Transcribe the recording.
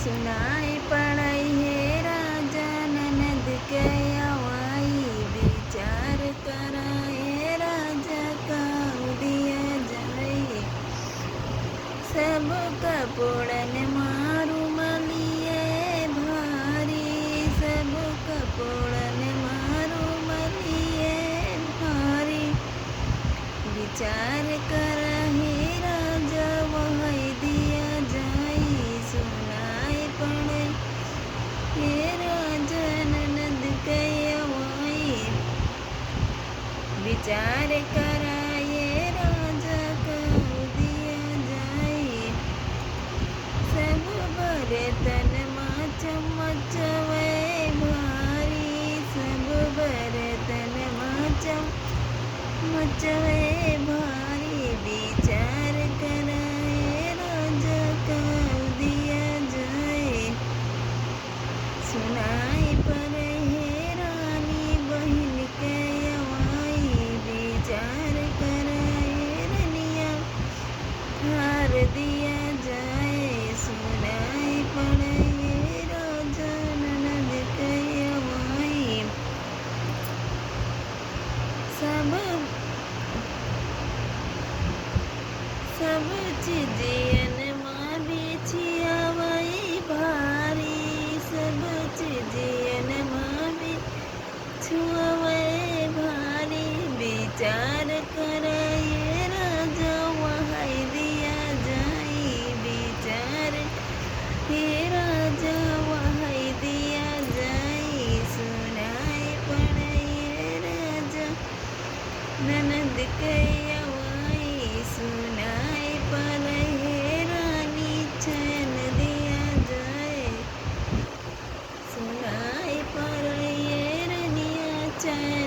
सुनाई पड़ई हे राजा ननद के अवाई विचार कराए राजा का दिया जाए सब कपोड़न मारू मलिए भारी सब कपोड़न मारू मलिए भारी विचार करहे राजा वह दिया जाई सुनाई पड़े हे राजा ननद के अवाई विचार कराए राजा का दिया जाई सब बर्तन में चमचवे भारी सब बर्तन में चमचवे भारी विचार कराए राजा का दिया जाए सुनाई पड़े हे रानी बहन के अवाई विचार कराए रनिया हार दिया जाए सुनाई पड़े हे राजा ननद के अवाई सब सब चीजियन माँ बेचिया वही भारी सब चीजियन माँ बेचुआ वही भारी विचार कराए राजा वही दिया जाई विचार हे राजा वही दिया जाई सुनाई पड़े राजा ननद के अवाई सुनाई पड़े हे रानी चैन दिया जाए सुनाई पड़े रनिया चैन